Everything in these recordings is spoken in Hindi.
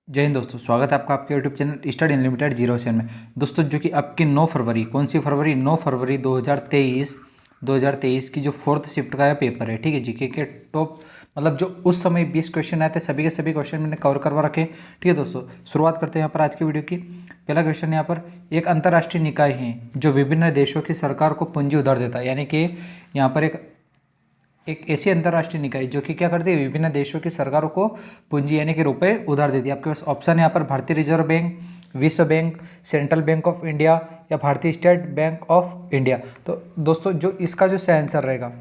जय हिंद दोस्तों, स्वागत है आपका आपके यूट्यूब चैनल स्टडी अनलिमिटेड 07 में। दोस्तों जो कि आपकी 9 फरवरी, कौन सी फरवरी, 9 फरवरी 2023 की जो फोर्थ शिफ्ट का पेपर है, ठीक है, जीके के टॉप मतलब जो उस समय 20 क्वेश्चन आए थे, सभी के सभी क्वेश्चन मैंने कवर करवा रखे। ठीक है दोस्तों, शुरुआत करते हैं यहाँ पर आज की वीडियो की। पहला क्वेश्चन यहाँ पर, एक अंतर्राष्ट्रीय निकाय है जो विभिन्न देशों की सरकार को पूंजी उधार देता है, यानी कि यहाँ पर एक ऐसी अंतर्राष्ट्रीय निकाय जो कि क्या करती है, विभिन्न देशों की सरकारों को पूंजी यानी कि रुपए उधार देती है। आपके पास ऑप्शन है यहाँ पर भारतीय रिजर्व बैंक, विश्व bank, central bank of India या भारतीय स्टेट बैंक ऑफ इंडिया। तो दोस्तों जो इसका जो सही आंसर रहेगा,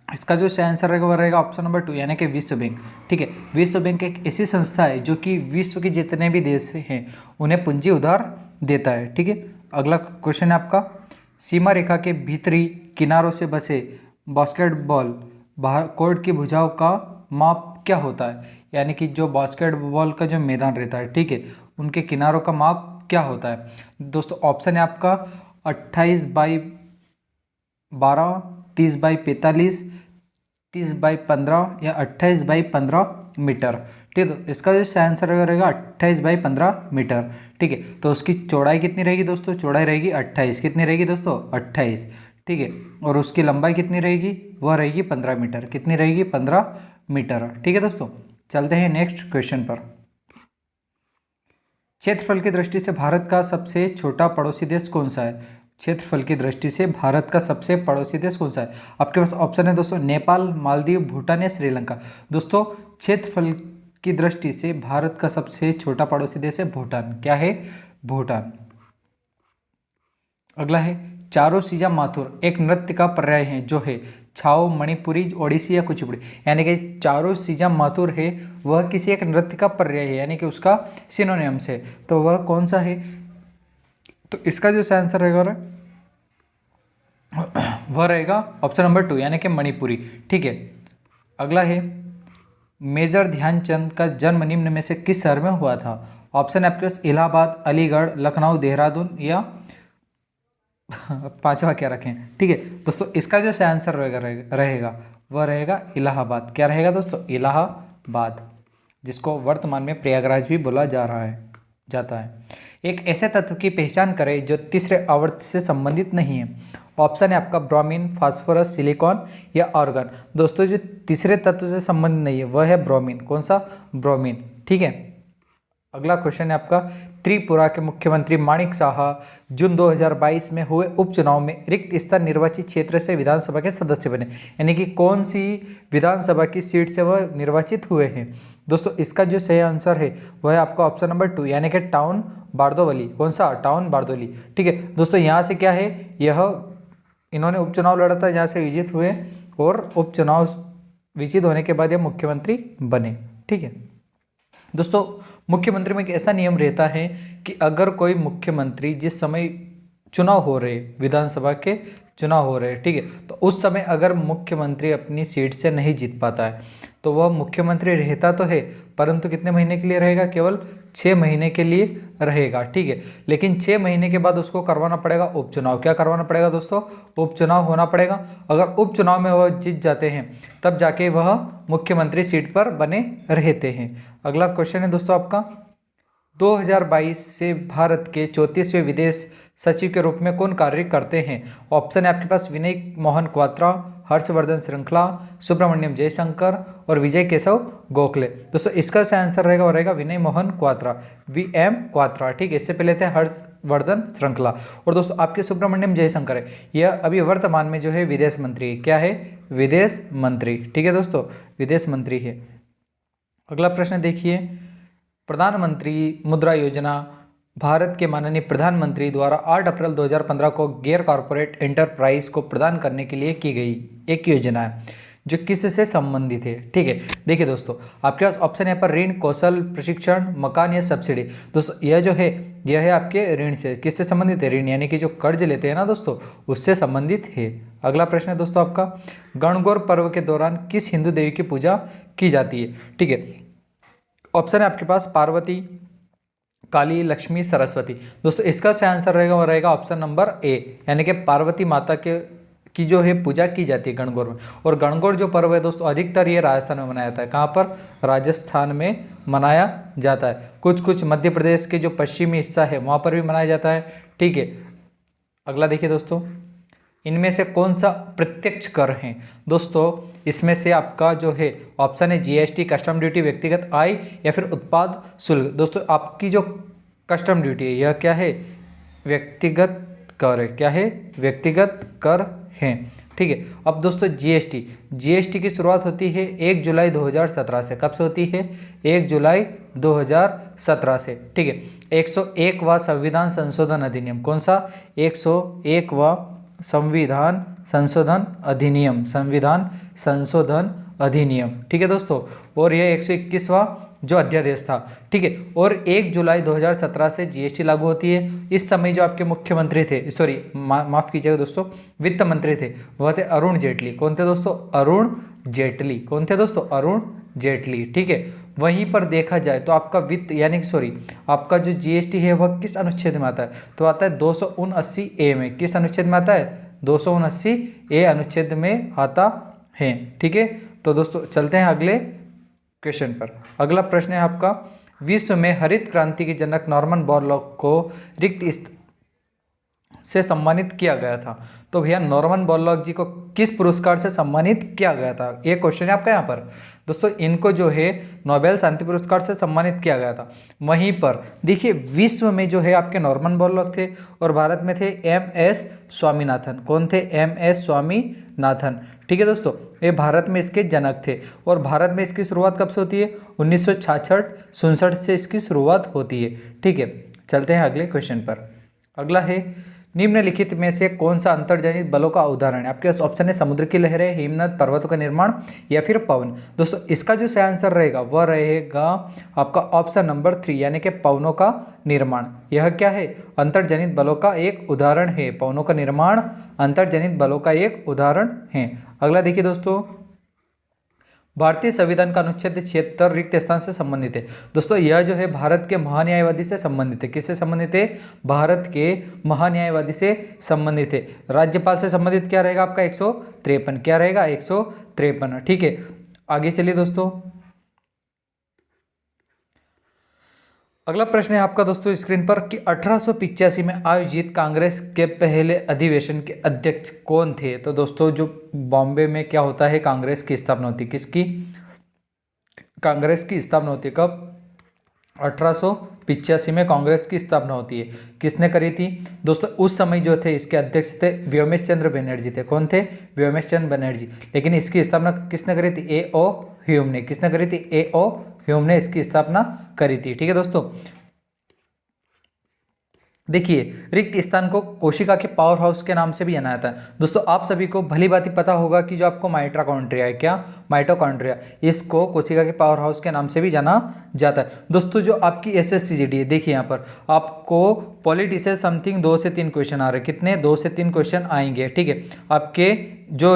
इसका जो सही आंसर रहेगा वो रहेगा ऑप्शन नंबर 2 यानी कि विश्व बैंक। ठीक है, विश्व बैंक एक ऐसी संस्था है जो कि विश्व के जितने भी देश हैं उन्हें पूंजी उधार देता है। ठीक है, अगला क्वेश्चन है आपका, सीमा रेखा के भीतरी किनारों से बसे बास्केटबॉल कोर्ट की भुजाओं का माप क्या होता है, यानी कि जो बास्केटबॉल का जो मैदान रहता है, ठीक है, उनके किनारों का माप क्या होता है। दोस्तों ऑप्शन है आपका 28/12, 30/45, 30/15 या 28/15 मीटर। ठीक है, तो इसका जो सही आंसर रहेगा 28/15 मीटर। ठीक है, तो उसकी चौड़ाई कितनी रहेगी दोस्तों, चौड़ाई रहेगी 28, कितनी रहेगी दोस्तों 28। ठीक है, और उसकी लंबाई कितनी रहेगी, वह रहेगी 15 मीटर, कितनी रहेगी 15 मीटर। ठीक है दोस्तों, चलते हैं नेक्स्ट क्वेश्चन पर। क्षेत्रफल की दृष्टि से भारत का सबसे छोटा पड़ोसी देश कौन सा है, क्षेत्रफल की दृष्टि से भारत का सबसे पड़ोसी देश कौन सा है। आपके पास ऑप्शन है दोस्तों नेपाल, मालदीव, भूटान या श्रीलंका। दोस्तों क्षेत्रफल की दृष्टि से भारत का सबसे छोटा पड़ोसी देश है भूटान। क्या है, भूटान। अगला है, चारों सीजा माथुर एक नृत्य का पर्याय है जो है छाओ, मणिपुरी, ओडिसी या कुचिपुड़ी। यानी कि चारों सीजा माथुर है वह किसी एक नृत्य का पर्याय है, यानी कि उसका सिनोनिम्स है, तो वह कौन सा है। तो इसका जो आंसर रहेगा वह रहेगा ऑप्शन नंबर 2 यानी कि मणिपुरी। ठीक है, अगला है, मेजर ध्यानचंद का जन्म निम्न में से किस शहर में हुआ था। ऑप्शन है आपके पास इलाहाबाद, अलीगढ़, लखनऊ, देहरादून या पांचवा क्या रखें। ठीक है दोस्तों, इसका जो सही आंसर रहेगा वह रहेगा इलाहाबाद। क्या रहेगा दोस्तों, इलाहाबाद, जिसको वर्तमान में प्रयागराज भी बोला जाता है। एक ऐसे तत्व की पहचान करें जो तीसरे आवर्त से संबंधित नहीं है। ऑप्शन है आपका ब्रोमीन, फास्फोरस, सिलिकॉन या आर्गन। दोस्तों जो तीसरे तत्व से संबंधित नहीं है वह है ब्रोमीन। कौन सा, ब्रोमीन। ठीक है, अगला क्वेश्चन है आपका, त्रिपुरा के मुख्यमंत्री माणिक साहा जून 2022 में हुए उपचुनाव में रिक्त स्थान निर्वाचित क्षेत्र से विधानसभा के सदस्य बने, यानी कि कौन सी विधानसभा की सीट से वह निर्वाचित हुए हैं। दोस्तों इसका जो सही आंसर है वह है आपका ऑप्शन नंबर 2 यानी कि टाउन बारदोली। कौन सा, टाउन बारदोली। ठीक है दोस्तों, यहाँ से क्या है, इन्होंने उपचुनाव लड़ा था, यहाँ से विजित हुए और उपचुनाव विजित होने के बाद यह मुख्यमंत्री बने। ठीक है दोस्तों, मुख्यमंत्री में एक ऐसा नियम रहता है कि अगर कोई मुख्यमंत्री जिस समय चुनाव हो रहे, विधानसभा के चुनाव हो रहे, ठीक है, तो उस समय अगर मुख्यमंत्री अपनी सीट से नहीं जीत पाता है तो वह मुख्यमंत्री रहता तो है, परंतु कितने महीने के लिए रहेगा, केवल 6 महीने के लिए रहेगा। ठीक है, लेकिन 6 महीने के बाद उसको करवाना पड़ेगा उपचुनाव। क्या करवाना पड़ेगा दोस्तों, उपचुनाव होना पड़ेगा। अगर उपचुनाव में वह जीत जाते हैं तब जाके वह मुख्यमंत्री सीट पर बने रहते हैं। अगला क्वेश्चन है दोस्तों आपका, 2022 से भारत के 34वें विदेश सचिव के रूप में कौन कार्य करते हैं। ऑप्शन है आपके पास विनय मोहन क्वात्रा, हर्षवर्धन श्रृंखला, सुब्रमण्यम जयशंकर और विजय केशव गोखले। दोस्तों इसका सही आंसर रहेगा विनय मोहन क्वात्रा, VM क्वात्रा। ठीक है, इससे पहले थे हर्षवर्धन श्रृंखला। और दोस्तों आपके सुब्रमण्यम जयशंकर है, यह अभी वर्तमान में जो है विदेश मंत्री है। क्या है, विदेश मंत्री। ठीक है दोस्तों, विदेश मंत्री है। अगला प्रश्न देखिए, प्रधानमंत्री मुद्रा योजना भारत के माननीय प्रधानमंत्री द्वारा 8 अप्रैल 2015 को गैर कॉरपोरेट एंटरप्राइज को प्रदान करने के लिए की गई एक योजना है जो किससे संबंधित है। ठीक है, देखिए दोस्तों आपके पास ऑप्शन है पर ऋण, कौशल प्रशिक्षण, मकान या सब्सिडी। दोस्तों यह जो है यह है आपके ऋण से, किससे संबंधित है, ऋण यानी कि जो कर्ज लेते हैं ना दोस्तों, उससे संबंधित है। अगला प्रश्न है दोस्तों आपका, गणगौर पर्व के दौरान किस हिंदू देवी की पूजा की जाती है। ठीक है, ऑप्शन है आपके पास पार्वती, काली, लक्ष्मी, सरस्वती। दोस्तों इसका सही आंसर रहेगा ऑप्शन नंबर A यानी कि पार्वती माता की जो है पूजा की जाती है गणगौर में। और गणगौर जो पर्व है दोस्तों अधिकतर ये राजस्थान में मनाया जाता है। कहाँ पर? राजस्थान में मनाया जाता है। कुछ कुछ मध्य प्रदेश के जो पश्चिमी हिस्सा है वहाँ पर भी मनाया जाता है। ठीक है, अगला देखिए दोस्तों, इनमें से कौन सा प्रत्यक्ष कर है? दोस्तों इसमें से आपका जो है ऑप्शन है जीएसटी, कस्टम ड्यूटी, व्यक्तिगत आय या फिर उत्पाद शुल्क। दोस्तों आपकी जो कस्टम ड्यूटी है यह क्या है? व्यक्तिगत कर है। क्या है? व्यक्तिगत कर है। ठीक है, अब दोस्तों जीएसटी की शुरुआत होती है 1 जुलाई 2017 से। कब से होती है? 1 जुलाई 2017 से। ठीक है, 101वां संविधान संशोधन अधिनियम, कौन सा? 101वां संविधान संशोधन अधिनियम, संविधान संशोधन अधिनियम। ठीक है दोस्तों, और यह 121वां जो अध्यादेश था। ठीक है, और 1 जुलाई 2017 से जीएसटी लागू होती है। इस समय जो आपके मुख्यमंत्री थे, सॉरी माफ कीजिएगा दोस्तों, वित्त मंत्री थे, वह थे अरुण जेटली। कौन थे दोस्तों? अरुण जेटली। कौन थे दोस्तों? अरुण जेटली। ठीक है, वहीं पर देखा जाए तो आपका वित्त यानी कि सॉरी आपका जो जीएसटी है वह किस अनुच्छेद में आता है? तो आता है 279A में। किस अनुच्छेद में आता है? 279A अनुच्छेद में आता है। ठीक है, तो दोस्तों चलते हैं अगले क्वेश्चन पर। अगला प्रश्न है आपका, विश्व में हरित क्रांति के जनक नॉर्मन बोरलॉग को रिक्त से सम्मानित किया गया था। तो भैया नॉर्मन बोरलॉग जी को किस पुरस्कार से सम्मानित किया गया था? ये क्वेश्चन है आपका यहाँ पर। दोस्तों इनको जो है नोबेल शांति पुरस्कार से सम्मानित किया गया था। वहीं पर देखिए विश्व में जो है आपके नॉर्मन बोरलॉग थे और भारत में थे MS स्वामीनाथन। कौन थे? MS स्वामीनाथन। ठीक है दोस्तों, ये भारत में इसके जनक थे। और भारत में इसकी शुरुआत कब से होती है? 1966-67 से इसकी शुरुआत होती है। ठीक है, चलते हैं अगले क्वेश्चन पर। अगला है, निम्नलिखित में से कौन सा अंतर्जनित बलों का उदाहरण है? आपके पास ऑप्शन है समुद्र की लहरें, हिमनद, पर्वतों का निर्माण या फिर पवन। दोस्तों इसका जो सही आंसर रहेगा वह रहेगा आपका ऑप्शन नंबर 3 यानी कि पवनों का निर्माण। यह क्या है? अंतर्जनित बलों का एक उदाहरण है। पवनों का निर्माण अंतर्जनित बलों का एक उदाहरण है। अगला देखिए दोस्तों, भारतीय संविधान का अनुच्छेद 76 रिक्त स्थान से संबंधित है। दोस्तों यह जो है भारत के महान्यायवादी से संबंधित है। किससे संबंधित है? भारत के महान्यायवादी से संबंधित है। राज्यपाल से संबंधित क्या रहेगा आपका? 153। क्या रहेगा? 153। ठीक है, आगे चलिए दोस्तों। अगला प्रश्न है आपका दोस्तों स्क्रीन पर कि 1885 में आयोजित कांग्रेस के पहले अधिवेशन के अध्यक्ष कौन थे? तो दोस्तों जो बॉम्बे में क्या होता है, कांग्रेस की स्थापना होती है। किसकी? कांग्रेस की स्थापना होती है। कब? 1885 में कांग्रेस की स्थापना होती है। किसने करी थी? दोस्तों उस समय जो थे इसके अध्यक्ष थे व्योमेश चंद्र बनर्जी थे। कौन थे? व्योमेश चंद्र बनर्जी। लेकिन इसकी स्थापना किसने करी थी? A.O. ह्यूम ने। किसने करी थी? A.O. ह्यूम ने इसकी स्थापना करी थी। ठीक है दोस्तों, देखिए रिक्त स्थान को कोशिका के पावर हाउस के नाम से भी जाना जाता है। दोस्तों आप सभी को भली भांति पता होगा कि जो आपको माइटोकॉन्ड्रिया है, क्या? माइटोकॉन्ड्रिया, इसको कोशिका के पावर हाउस के नाम से भी जाना जाता है। दोस्तों जो आपकी SSCGD है, देखिए यहाँ पर आपको पॉलिटी से समथिंग 2 से 3 क्वेश्चन आ रहे हैं। कितने? 2 से 3 क्वेश्चन आएंगे। ठीक है, आपके जो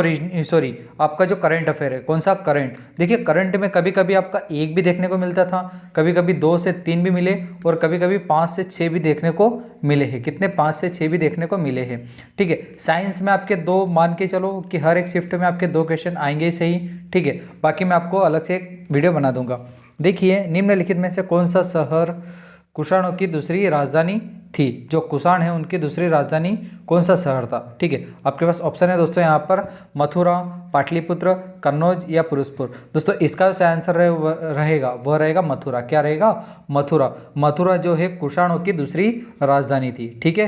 आपका जो करंट अफेयर है, कौन सा? करंट। देखिए करंट में कभी कभी आपका 1 भी देखने को मिलता था, कभी कभी 2 से 3 भी मिले और कभी कभी 5 से 6 भी देखने को मिले हैं। कितने? 5 से 6 भी देखने को मिले हैं। ठीक है, साइंस में आपके 2 मान के चलो कि हर एक शिफ्ट में आपके 2 क्वेश्चन आएंगे ही सही। ठीक है, बाकी मैं आपको अलग से एक वीडियो बना दूंगा। देखिए निम्नलिखित में से कौन सा शहर कुषाणों की दूसरी राजधानी थी? जो कुषाण है उनकी दूसरी राजधानी कौन सा शहर था? ठीक है, आपके पास ऑप्शन है दोस्तों यहाँ पर मथुरा, पाटलिपुत्र, कन्नौज या फिरोजपुर। दोस्तों इसका जो आंसर रहेगा वह रहेगा मथुरा। क्या रहेगा? मथुरा। मथुरा जो है कुषाणों की दूसरी राजधानी थी। ठीक है,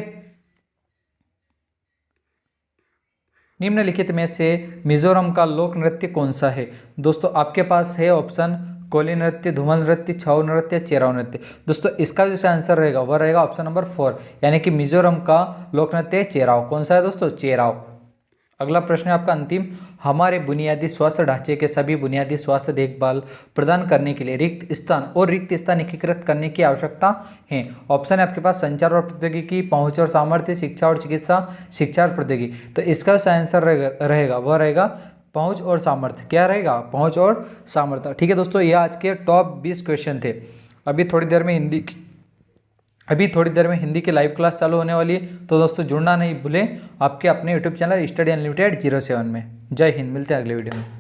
निम्नलिखित में से मिजोरम का लोक नृत्य कौन सा है? दोस्तों आपके पास है ऑप्शन कोली नृत्य, धूमर नृत्य, छऊ नृत्य, चेराव नृत्य। दोस्तों इसका जो आंसर रहेगा वह रहेगा ऑप्शन नंबर 4 यानी कि मिजोरम का लोक नृत्य चेराव। कौन सा है दोस्तों? चेराव। अगला प्रश्न है आपका अंतिम, हमारे बुनियादी स्वास्थ्य ढांचे के सभी बुनियादी स्वास्थ्य देखभाल प्रदान करने के लिए रिक्त स्थान एकीकृत करने की आवश्यकता है। ऑप्शन है आपके पास संचार और प्रौद्योगिकी, पहुंच और सामर्थ्य, शिक्षा और चिकित्सा, शिक्षा और प्रौद्योगिकी। तो इसका आंसर रहेगा वह रहेगा पहुंच और सामर्थ्य। क्या रहेगा? पहुंच और सामर्थ्य। ठीक है दोस्तों, ये आज के टॉप 20 क्वेश्चन थे। अभी थोड़ी देर में अभी थोड़ी देर में हिंदी की लाइव क्लास चालू होने वाली है, तो दोस्तों जुड़ना नहीं भूलें आपके अपने यूट्यूब चैनल स्टडी अनलिमिटेड 07 में। जय हिंद, मिलते हैं अगले वीडियो में।